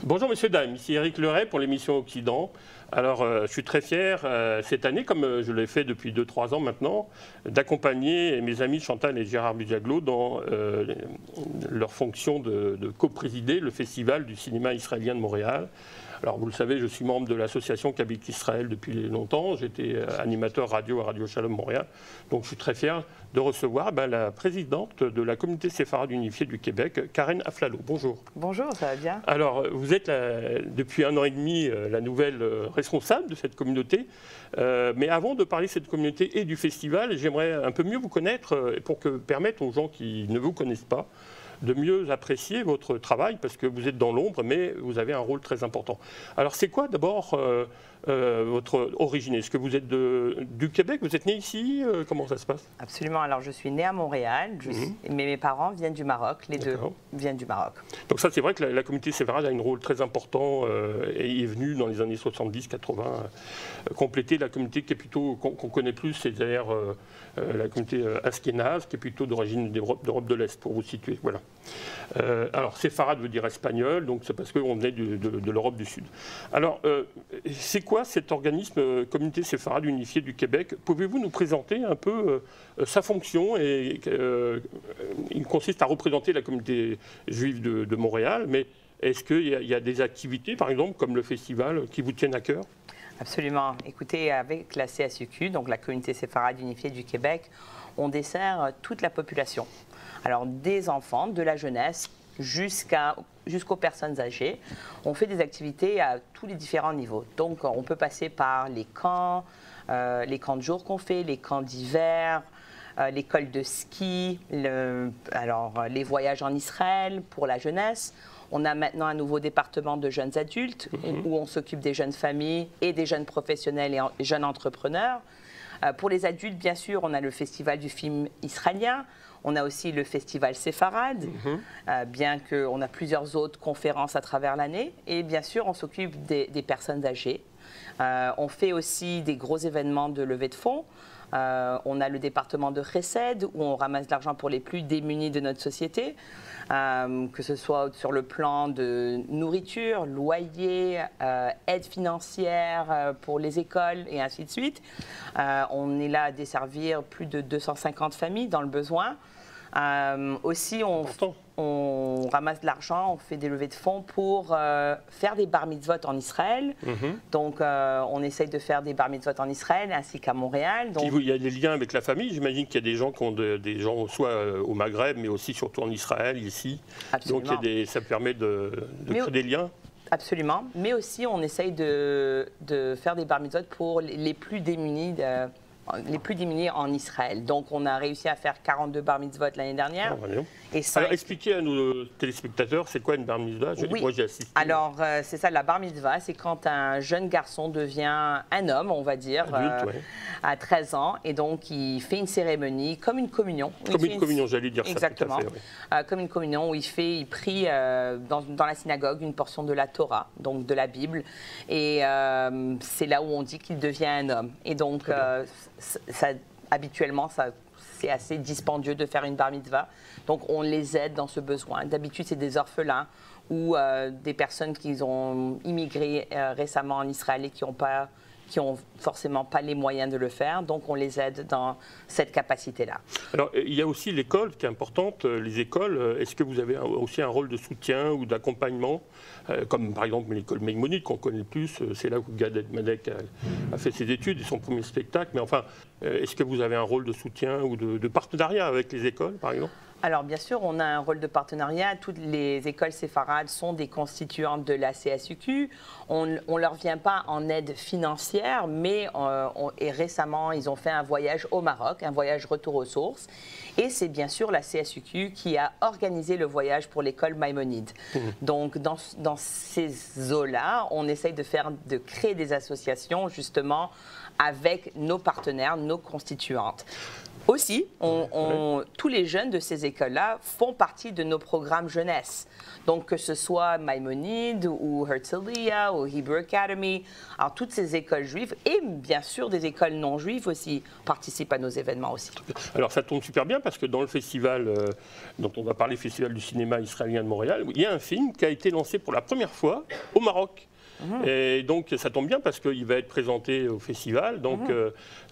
Bonjour messieurs, dames, ici Éric Leray pour l'émission Occident. Alors je suis très fier cette année, comme je l'ai fait depuis 2-3 ans maintenant, d'accompagner mes amis Chantal et Gérard Budiaglot dans leur fonction de coprésider le Festival du cinéma israélien de Montréal. Alors vous le savez, je suis membre de l'association Kabik Israël depuis longtemps. J'étais animateur radio à Radio Shalom Montréal. Donc je suis très fier de recevoir la présidente de la communauté séfarade unifiée du Québec, Karen Aflalo. Bonjour. Bonjour, ça va bien? Alors vous êtes depuis 1 an et demi la nouvelle responsable de cette communauté. Mais avant de parler de cette communauté et du festival, j'aimerais un peu mieux vous connaître pour permettre aux gens qui ne vous connaissent pas de mieux apprécier votre travail, parce que vous êtes dans l'ombre, mais vous avez un rôle très important. Alors, c'est quoi d'abord votre origine? Est-ce que vous êtes du Québec? Vous êtes né ici? Comment ça se passe? Absolument. Alors, je suis née à Montréal, mais mes parents viennent du Maroc. Les deux viennent du Maroc. Donc ça, c'est vrai que la communauté séfarade a un rôle très important et est venue dans les années 70-80 compléter la communauté qui est plutôt, qu'on connaît plus, c'est-à-dire la communauté askénaze, qui est plutôt d'origine d'Europe de l'Est, pour vous situer. Voilà. Alors, séfarade veut dire espagnol, donc c'est parce qu'on venait de l'Europe du Sud. Alors, c'est quoi cet organisme Communauté séfarade unifiée du Québec? Pouvez-vous nous présenter un peu sa fonction? Il consiste à représenter la communauté juive de Montréal, mais est-ce qu'il y a des activités, par exemple, comme le festival, qui vous tiennent à cœur? Absolument. Écoutez, avec la CSUQ, donc la Communauté séfarade unifiée du Québec, on dessert toute la population. Alors, des enfants, de la jeunesse, jusqu'aux personnes âgées. On fait des activités à tous les différents niveaux. Donc, on peut passer par les camps de jour qu'on fait, les camps d'hiver, l'école de ski, les voyages en Israël pour la jeunesse. On a maintenant un nouveau département de jeunes adultes où on s'occupe des jeunes familles et des jeunes professionnels et jeunes entrepreneurs. Pour les adultes, bien sûr, on a le festival du film israélien. On a aussi le festival séfarade, bien qu'on a plusieurs autres conférences à travers l'année. Et bien sûr, on s'occupe des personnes âgées. On fait aussi des gros événements de levée de fonds. On a le département de Chesed, où on ramasse de l'argent pour les plus démunis de notre société, que ce soit sur le plan de nourriture, loyer, aide financière pour les écoles et ainsi de suite. On est là à desservir plus de 250 familles dans le besoin. Aussi, on ramasse de l'argent, on fait des levées de fonds pour faire des bar mitzvot en Israël. Donc, on essaye de faire des bar mitzvot en Israël ainsi qu'à Montréal. Donc... Il y a des liens avec la famille. J'imagine qu'il y a des gens qui ont des gens soit au Maghreb, mais aussi surtout en Israël, ici. Absolument. Donc, ça permet de créer des liens. Absolument. Mais aussi, on essaye de faire des bar mitzvot pour les plus démunis les plus diminués en Israël. Donc, on a réussi à faire 42 bar mitzvot l'année dernière. Et alors, expliquez à nos téléspectateurs, c'est quoi une bar mitzvah? Oui. Moi, j'ai assisté. Alors, c'est ça, la bar mitzvah, c'est quand un jeune garçon devient un homme, on va dire, adulte, à 13 ans, et donc il fait une cérémonie comme une communion. Comme une communion, j'allais dire ça. Exactement. Tout à fait, comme une communion où il prie dans la synagogue une portion de la Torah, donc de la Bible, et c'est là où on dit qu'il devient un homme. Et donc, habituellement, c'est assez dispendieux de faire une bar mitzvah. Donc, on les aide dans ce besoin. D'habitude, c'est des orphelins ou des personnes qui ont immigré récemment en Israël et qui ont forcément pas les moyens de le faire. Donc, on les aide dans cette capacité-là. Alors, il y a aussi l'école qui est importante. Les écoles, est-ce que vous avez aussi un rôle de soutien ou d'accompagnement, comme par exemple l'école Maïmonide qu'on connaît le plus, c'est là où Gad Elmalek a fait ses études et son premier spectacle. Mais enfin, est-ce que vous avez un rôle de soutien ou de partenariat avec les écoles, par exemple ? Alors, bien sûr, on a un rôle de partenariat. Toutes les écoles séfarades sont des constituantes de la CSUQ. On ne leur vient pas en aide financière, mais et récemment, ils ont fait un voyage au Maroc, un voyage retour aux sources. Et c'est bien sûr la CSUQ qui a organisé le voyage pour l'école Maïmonide. Donc, dans ces eaux-là, on essaye de créer des associations, justement, avec nos partenaires, nos constituantes. Aussi, tous les jeunes de ces écoles-là font partie de nos programmes jeunesse. Donc, que ce soit Maïmonide ou Herzliya ou Hebrew Academy, alors toutes ces écoles juives et bien sûr des écoles non juives aussi participent à nos événements aussi. Alors, ça tombe super bien parce que dans le festival dont on va parler, Festival du cinéma israélien de Montréal, il y a un film qui a été lancé pour la première fois au Maroc. Et donc ça tombe bien parce qu'il va être présenté au festival, donc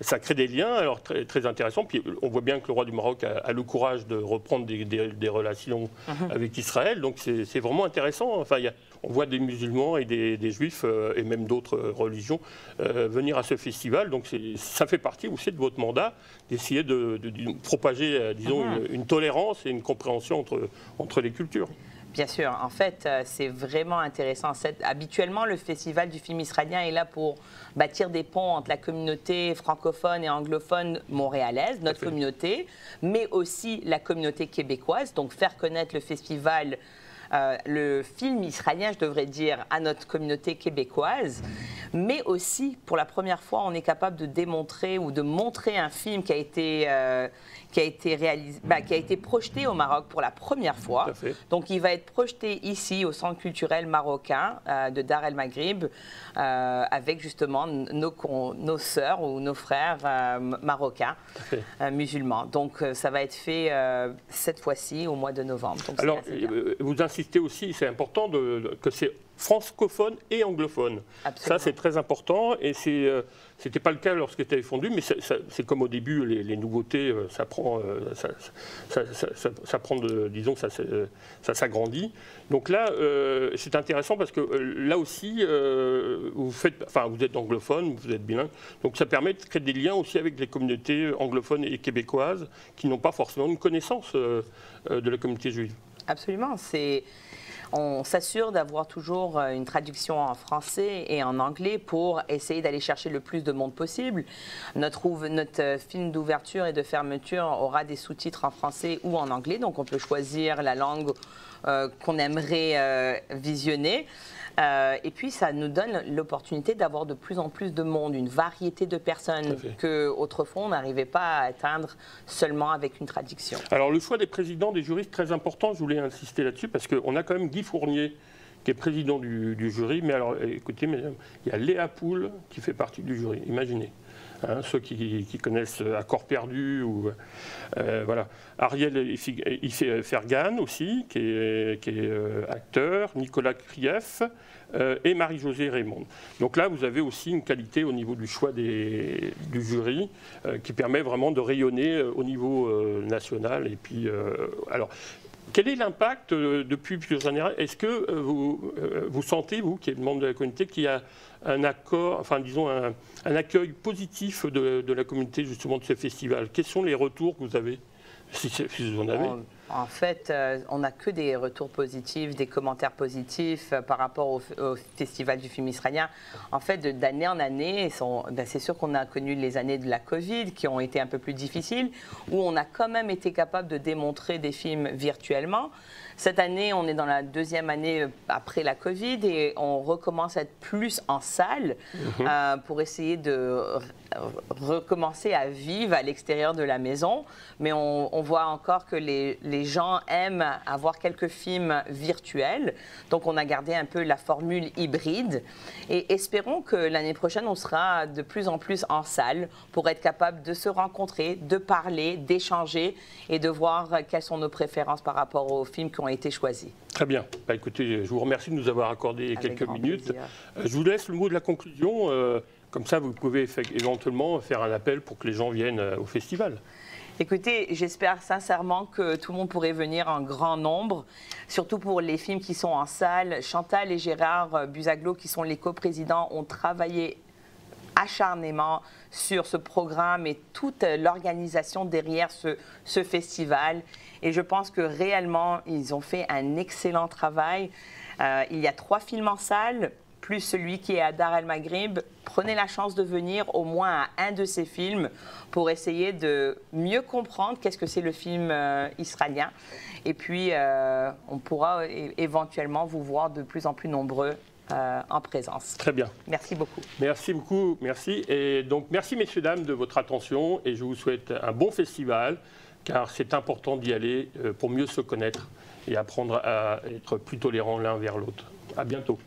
ça crée des liens, alors très, très intéressant. Puis on voit bien que le roi du Maroc a le courage de reprendre des relations avec Israël, donc c'est vraiment intéressant. Enfin, on voit des musulmans et des juifs et même d'autres religions venir à ce festival, donc ça fait partie aussi de votre mandat d'essayer de propager, disons, une tolérance et une compréhension entre les cultures. Bien sûr, en fait, c'est vraiment intéressant. Habituellement, le Festival du film israélien est là pour bâtir des ponts entre la communauté francophone et anglophone montréalaise, notre communauté, mais aussi la communauté québécoise, donc faire connaître le festival, le film israélien, je devrais dire, à notre communauté québécoise. Mais aussi, pour la première fois, on est capable de démontrer ou de montrer un film qui a été projeté au Maroc pour la première fois. Donc, il va être projeté ici au Centre culturel marocain de Dar el Maghrib avec justement nos sœurs ou nos frères marocains musulmans. Donc, ça va être fait cette fois-ci au mois de novembre. Donc, alors, vous insistez aussi, c'est important que c'est francophone et anglophone. Absolument. Ça, c'est très important et c'était pas le cas lorsque c'était fondu, mais c'est comme au début, les nouveautés, ça prend, disons, ça s'agrandit. Donc là, c'est intéressant parce que là aussi, vous êtes anglophone, vous êtes bilingue, donc ça permet de créer des liens aussi avec les communautés anglophones et québécoises qui n'ont pas forcément une connaissance de la communauté juive. Absolument, on s'assure d'avoir toujours une traduction en français et en anglais pour essayer d'aller chercher le plus de monde possible. Notre film d'ouverture et de fermeture aura des sous-titres en français ou en anglais, donc on peut choisir la langue qu'on aimerait visionner. Et puis, ça nous donne l'opportunité d'avoir de plus en plus de monde, une variété de personnes qu'autrefois, on n'arrivait pas à atteindre seulement avec une traduction. Alors, le choix des présidents, des jurys, très important, je voulais insister là-dessus, parce qu'on a quand même Guy Fournier, qui est président du jury. Mais alors, écoutez, mesdames, il y a Léa Poul qui fait partie du jury, imaginez. Ceux qui connaissent Accord perdu, ou voilà. Ariel Fergan aussi, qui est acteur, Nicolas Krief et Marie-Josée Raymond. Donc là, vous avez aussi une qualité au niveau du choix du jury qui permet vraiment de rayonner au niveau national. Et puis, alors, quel est l'impact depuis plusieurs années? Est-ce que vous sentez, vous, qui êtes membre de la communauté, qu'il y a un accord, enfin disons un accueil positif de la communauté justement de ce festival? Quels sont les retours que vous avez, si vous en avez? En fait, on n'a que des retours positifs, des commentaires positifs par rapport au Festival du film israélien. En fait, d'année en année, c'est sûr qu'on a connu les années de la Covid qui ont été un peu plus difficiles, où on a quand même été capable de démontrer des films virtuellement. Cette année, on est dans la deuxième année après la Covid et on recommence à être plus en salle pour essayer de recommencer à vivre à l'extérieur de la maison. Mais on voit encore que les gens aiment avoir quelques films virtuels. Donc, on a gardé un peu la formule hybride. Et espérons que l'année prochaine, on sera de plus en plus en salle pour être capable de se rencontrer, de parler, d'échanger et de voir quelles sont nos préférences par rapport aux films qui ont été choisis. Très bien. Bah, écoutez, je vous remercie de nous avoir accordé quelques minutes. Je vous laisse le mot de la conclusion. Comme ça, vous pouvez éventuellement faire un appel pour que les gens viennent au festival. Écoutez, j'espère sincèrement que tout le monde pourrait venir en grand nombre, surtout pour les films qui sont en salle. Chantal et Gérard Busaglo, qui sont les coprésidents, ont travaillé acharnément sur ce programme et toute l'organisation derrière ce festival. Et je pense que réellement, ils ont fait un excellent travail. Il y a 3 films en salle, plus celui qui est à Dar El Maghrib. Prenez la chance de venir au moins à un de ces films pour essayer de mieux comprendre qu'est-ce que c'est le film israélien. Et puis, on pourra éventuellement vous voir de plus en plus nombreux en présence. Très bien. Merci beaucoup. Merci beaucoup, merci. Et donc, merci messieurs, dames, de votre attention et je vous souhaite un bon festival car c'est important d'y aller pour mieux se connaître et apprendre à être plus tolérants l'un vers l'autre. À bientôt.